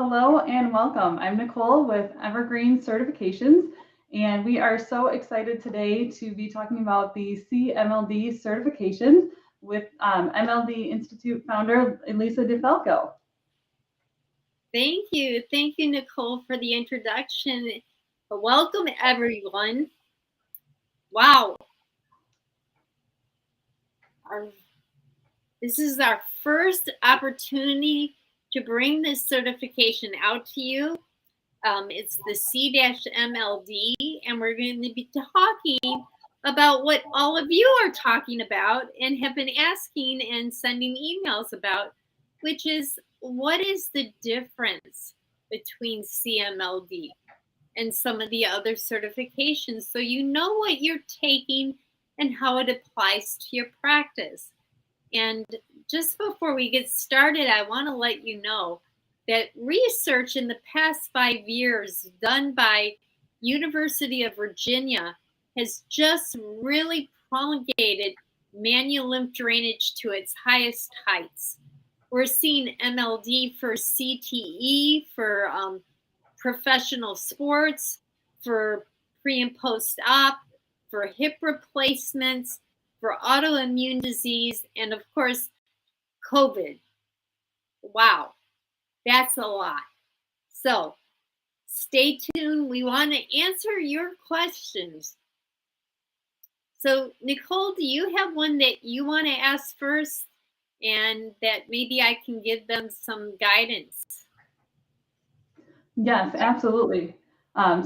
Hello and welcome. I'm Nicole with Evergreen Certifications, and we are so excited today to be talking about the C-MLD certifications with MLD Institute founder Elisa DiFalco. Thank you, Nicole, for the introduction. Welcome, everyone. Wow. This is our first opportunity to bring this certification out to you. It's the C-MLD, and we're going to be talking about what all of you are talking about and have been asking and sending emails about, which is what is the difference between C-MLD and some of the other certifications, so you know what you're taking and how it applies to your practice. And just before we get started, I want to let you know that research in the past 5 years done by University of Virginia has just really promulgated manual lymph drainage to its highest heights. We're seeing MLD for CTE, for professional sports, for pre and post-op, for hip replacements, for autoimmune disease, and of course, COVID. Wow, that's a lot. So stay tuned. We want to answer your questions. So Nicole, do you have one that you want to ask first, and that maybe I can give them some guidance? Yes, absolutely.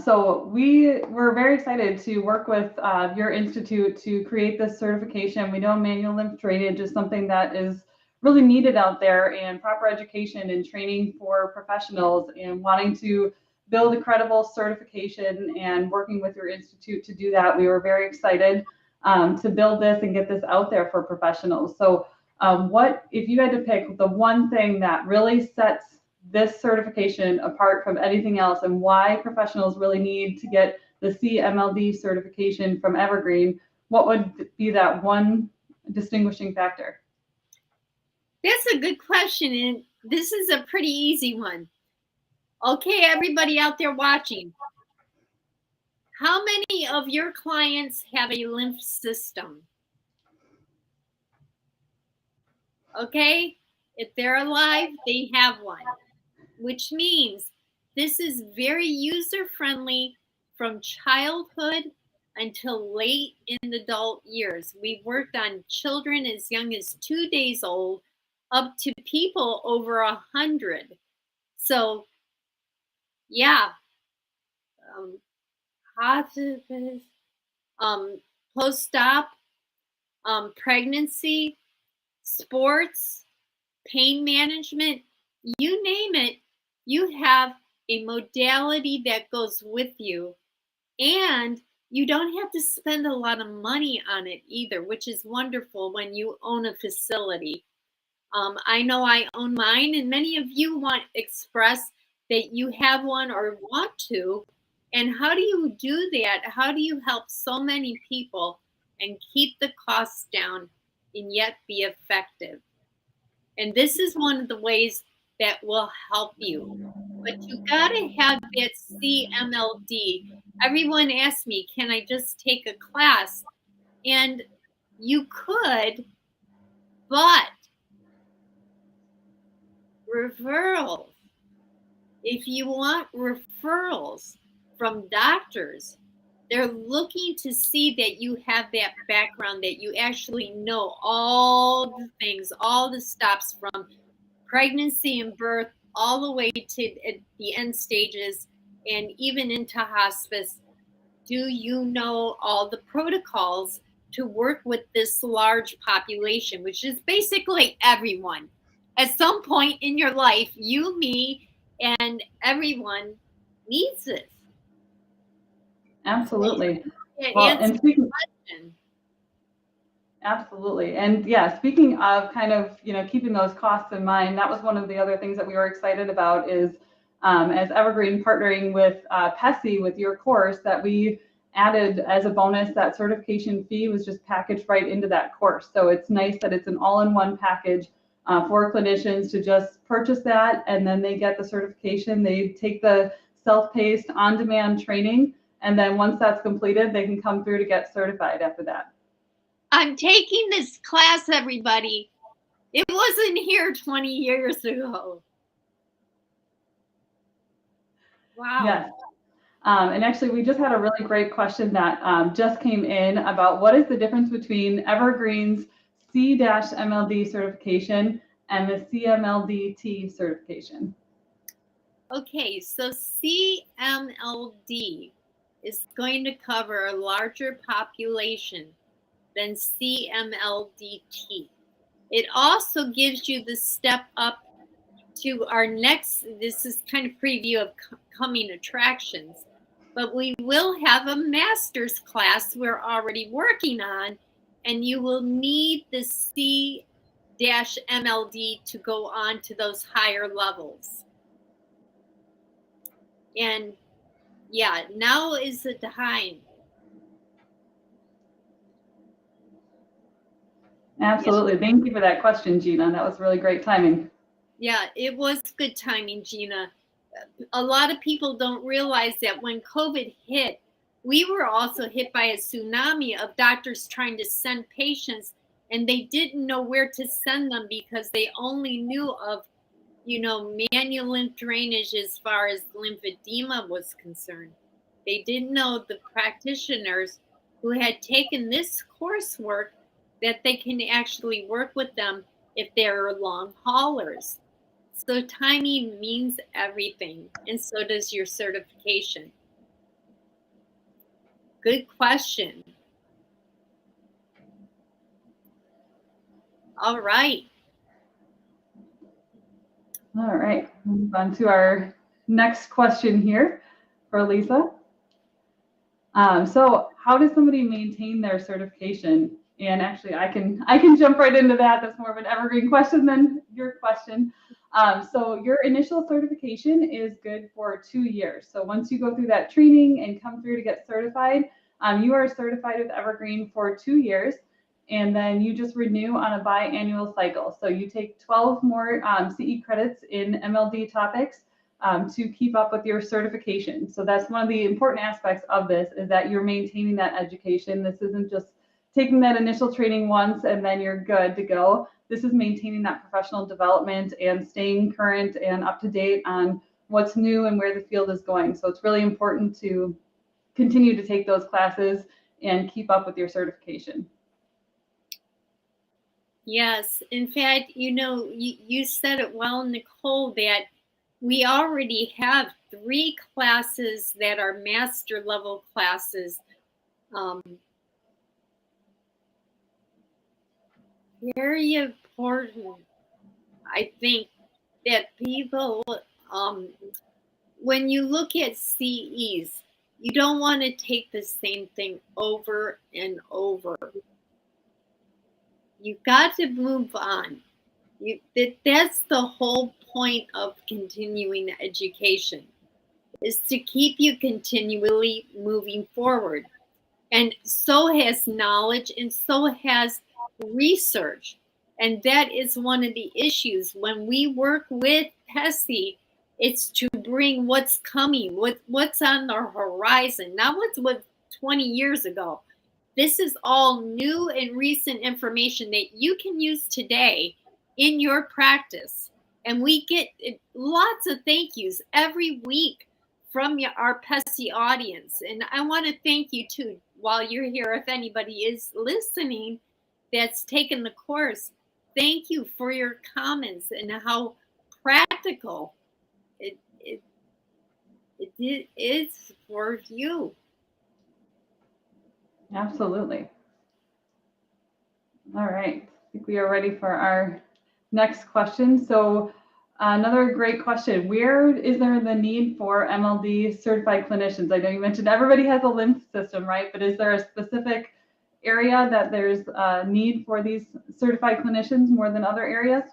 So we're very excited to work with your institute to create this certification. We know manual lymph drainage is something that is really needed out there, and proper education and training for professionals, and wanting to build a credible certification and working with your institute to do that. We were very excited to build this and get this out there for professionals. So what if you had to pick the one thing that really sets this certification apart from anything else, and why professionals really need to get the C-MLD certification from Evergreen, what would be that one distinguishing factor? That's a good question, and this is a pretty easy one. Okay, everybody out there watching, how many of your clients have a lymph system? Okay, if they're alive, they have one, which means this is very user-friendly from childhood until late in adult years. We've worked on children as young as 2 days old up to people over 100. So yeah, hospice, post-op, pregnancy, sports, pain management, you name it, you have a modality that goes with you. And you don't have to spend a lot of money on it either, which is wonderful when you own a facility. I know I own mine, and many of you want to express that you have one or want to. And how do you do that? How do you help so many people and keep the costs down and yet be effective? And this is one of the ways that will help you. But you gotta have that C-MLD. Everyone asks me, can I just take a class? And you could, but referrals. If you want referrals from doctors, they're looking to see that you have that background, that you actually know all the things, all the stops from pregnancy and birth all the way to the end stages and even into hospice. Do you know all the protocols to work with this large population, which is basically everyone? At some point in your life, you, me, and everyone needs this. Absolutely. Yeah, Well, and speaking, question. absolutely. And yeah, speaking of kind of, keeping those costs in mind, that was one of the other things that we were excited about is as Evergreen partnering with PESI with your course, that we added as a bonus that certification fee was just packaged right into that course. So it's nice that it's an all-in-one package. for clinicians to just purchase that, and then they get the certification. They take the self-paced on-demand training, and then once that's completed, they can come through to get certified after that. I'm taking this class, everybody. It wasn't here 20 years ago. Wow. Yes. And actually, we just had a really great question that just came in about what is the difference between Evergreen's C-MLD certification and the C-MLD-T certification. Okay, so C-MLD is going to cover a larger population than C-MLD-T. It also gives you the step up to our next, this is kind of preview of coming attractions, but we will have a master's class we're already working on, and you will need the C-MLD to go on to those higher levels. And yeah, now is the time. Absolutely. Thank you for that question, Gina. That was really great timing. Yeah, it was good timing, Gina. A lot of people don't realize that when COVID hit, we were also hit by a tsunami of doctors trying to send patients, and they didn't know where to send them because they only knew of, manual lymph drainage as far as lymphedema was concerned. They didn't know the practitioners who had taken this coursework that they can actually work with them if they're long haulers. So timing means everything, and so does your certification. Good question. All right. All right, move on to our next question here for Lisa. So how does somebody maintain their certification? And actually, I can jump right into that. That's more of an evergreen question than your question. So your initial certification is good for 2 years. So once you go through that training and come through to get certified, you are certified with Evergreen for 2 years. And then you just renew on a biannual cycle. So you take 12 more CE credits in MLD topics to keep up with your certification. So that's one of the important aspects of this, is that you're maintaining that education. This isn't just taking that initial training once and then you're good to go. This is maintaining that professional development and staying current and up to date on what's new and where the field is going. So it's really important to continue to take those classes and keep up with your certification. Yes. In fact, you said it well, Nicole, that we already have 3 classes that are master level classes. Very important, I think, that people, when you look at CEs, you don't want to take the same thing over and over. You've got to move on. That's the whole point of continuing education, is to keep you continually moving forward. And so has knowledge, and so has research. And that is one of the issues. When we work with PESI, it's to bring what's coming, what's on the horizon, not what's 20 years ago. This is all new and recent information that you can use today in your practice. And we get lots of thank yous every week from our PESI audience. And I want to thank you too, while you're here, if anybody is listening that's taken the course. Thank you for your comments and how practical it is for you. Absolutely. All right, I think we are ready for our next question. So another great question. Where is there the need for MLD certified clinicians? I know you mentioned everybody has a lymph system, right? But is there a specific area that there's a need for these certified clinicians more than other areas?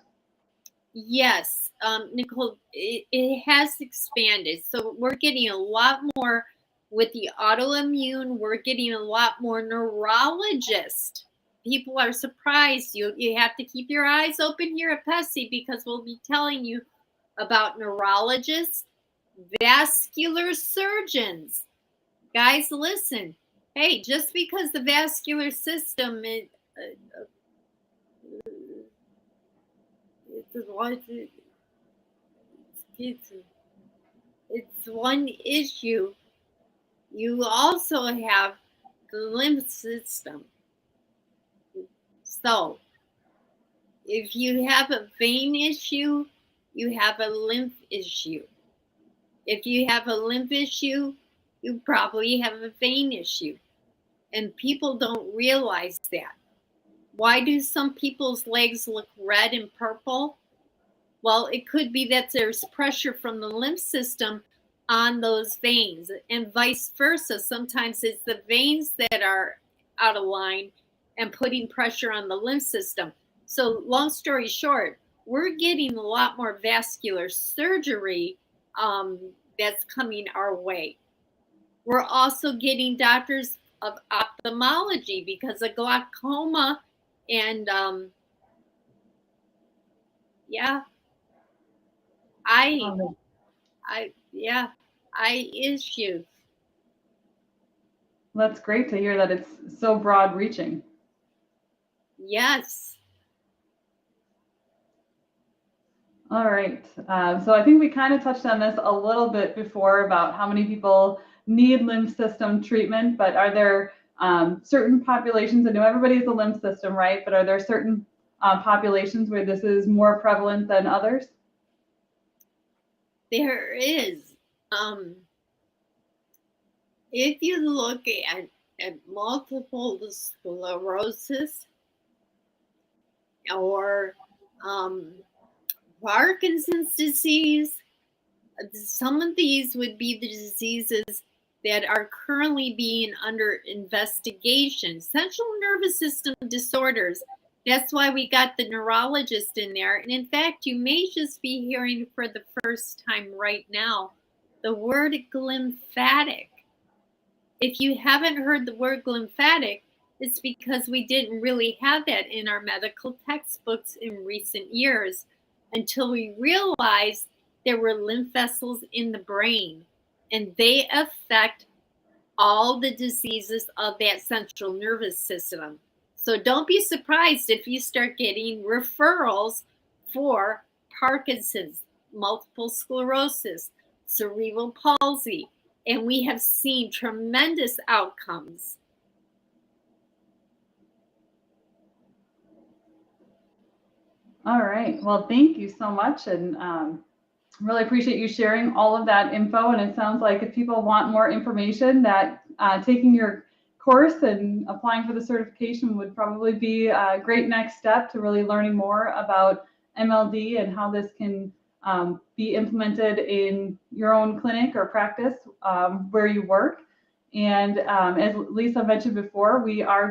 Yes, Nicole, it has expanded. So we're getting a lot more with the autoimmune. We're getting a lot more neurologists people are surprised. You have to keep your eyes open here at PESI, because we'll be telling you about neurologists, vascular surgeons. Guys, listen. Hey, just because the vascular system is, it's one issue, you also have the lymph system. So if you have a vein issue, you have a lymph issue. If you have a lymph issue, you probably have a vein issue. And people don't realize that. Why do some people's legs look red and purple? Well, it could be that there's pressure from the lymph system on those veins, and vice versa. Sometimes it's the veins that are out of line and putting pressure on the lymph system. So long story short, we're getting a lot more vascular surgery that's coming our way. We're also getting doctors of ophthalmology because of glaucoma and eye issues. That's great to hear that it's so broad reaching. Yes. All right. So I think we kind of touched on this a little bit before about how many people need lymph system treatment, but are there certain populations? I know everybody has a lymph system, right? But are there certain populations where this is more prevalent than others? There is. If you look at multiple sclerosis or Parkinson's disease, some of these would be the diseases that are currently being under investigation. Central nervous system disorders. That's why we got the neurologist in there. And in fact, you may just be hearing for the first time right now the word glymphatic. If you haven't heard the word glymphatic, it's because we didn't really have that in our medical textbooks in recent years until we realized there were lymph vessels in the brain, and they affect all the diseases of that central nervous system. So don't be surprised if you start getting referrals for Parkinson's, multiple sclerosis, cerebral palsy, and we have seen tremendous outcomes. All right. Well, thank you so much. And really appreciate you sharing all of that info. And it sounds like if people want more information, that taking your course and applying for the certification would probably be a great next step to really learning more about MLD and how this can be implemented in your own clinic or practice where you work. And as Lisa mentioned before, we are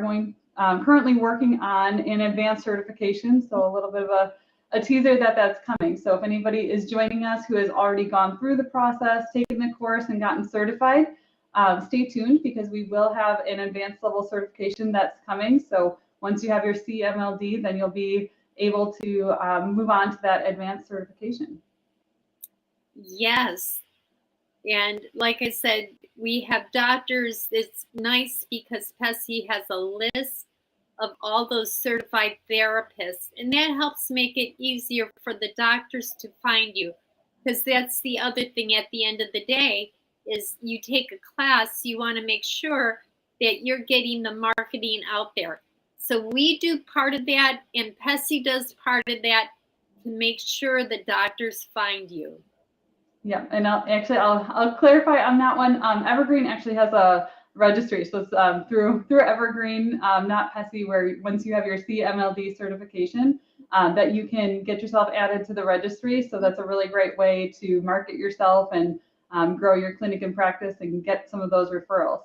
currently working on an advanced certification. So a little bit of a teaser that's coming. So if anybody is joining us who has already gone through the process, taken the course and gotten certified, stay tuned because we will have an advanced level certification that's coming. So once you have your C-MLD, then you'll be able to move on to that advanced certification. Yes. And like I said, we have doctors. It's nice because PESI has a list of all those certified therapists, and that helps make it easier for the doctors to find you, because that's the other thing at the end of the day is you take a class, you want to make sure that you're getting the marketing out there. So we do part of that, and PESI does part of that to make sure the doctors find you. Yeah, and I'll clarify on that one. Evergreen actually has a registry, so it's through Evergreen, not PESI, where once you have your C-MLD certification, that you can get yourself added to the registry. So that's a really great way to market yourself and grow your clinic and practice and get some of those referrals.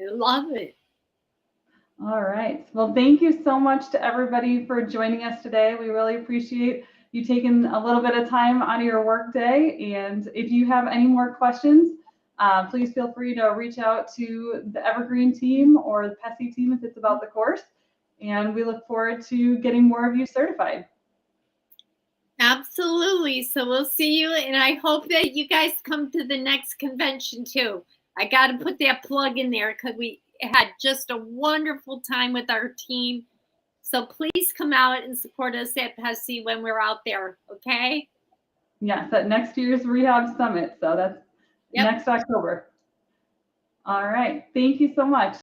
I love it. All right. Well, thank you so much to everybody for joining us today. We really appreciate you taking a little bit of time out of your work day. And if you have any more questions, please feel free to reach out to the Evergreen team or the PESI team if it's about the course. And we look forward to getting more of you certified. Absolutely. So we'll see you. And I hope that you guys come to the next convention too. I got to put that plug in there because we had just a wonderful time with our team. So please come out and support us at PESI when we're out there. Okay. Yes, at next year's Rehab Summit. So that's next October. All right. Thank you so much.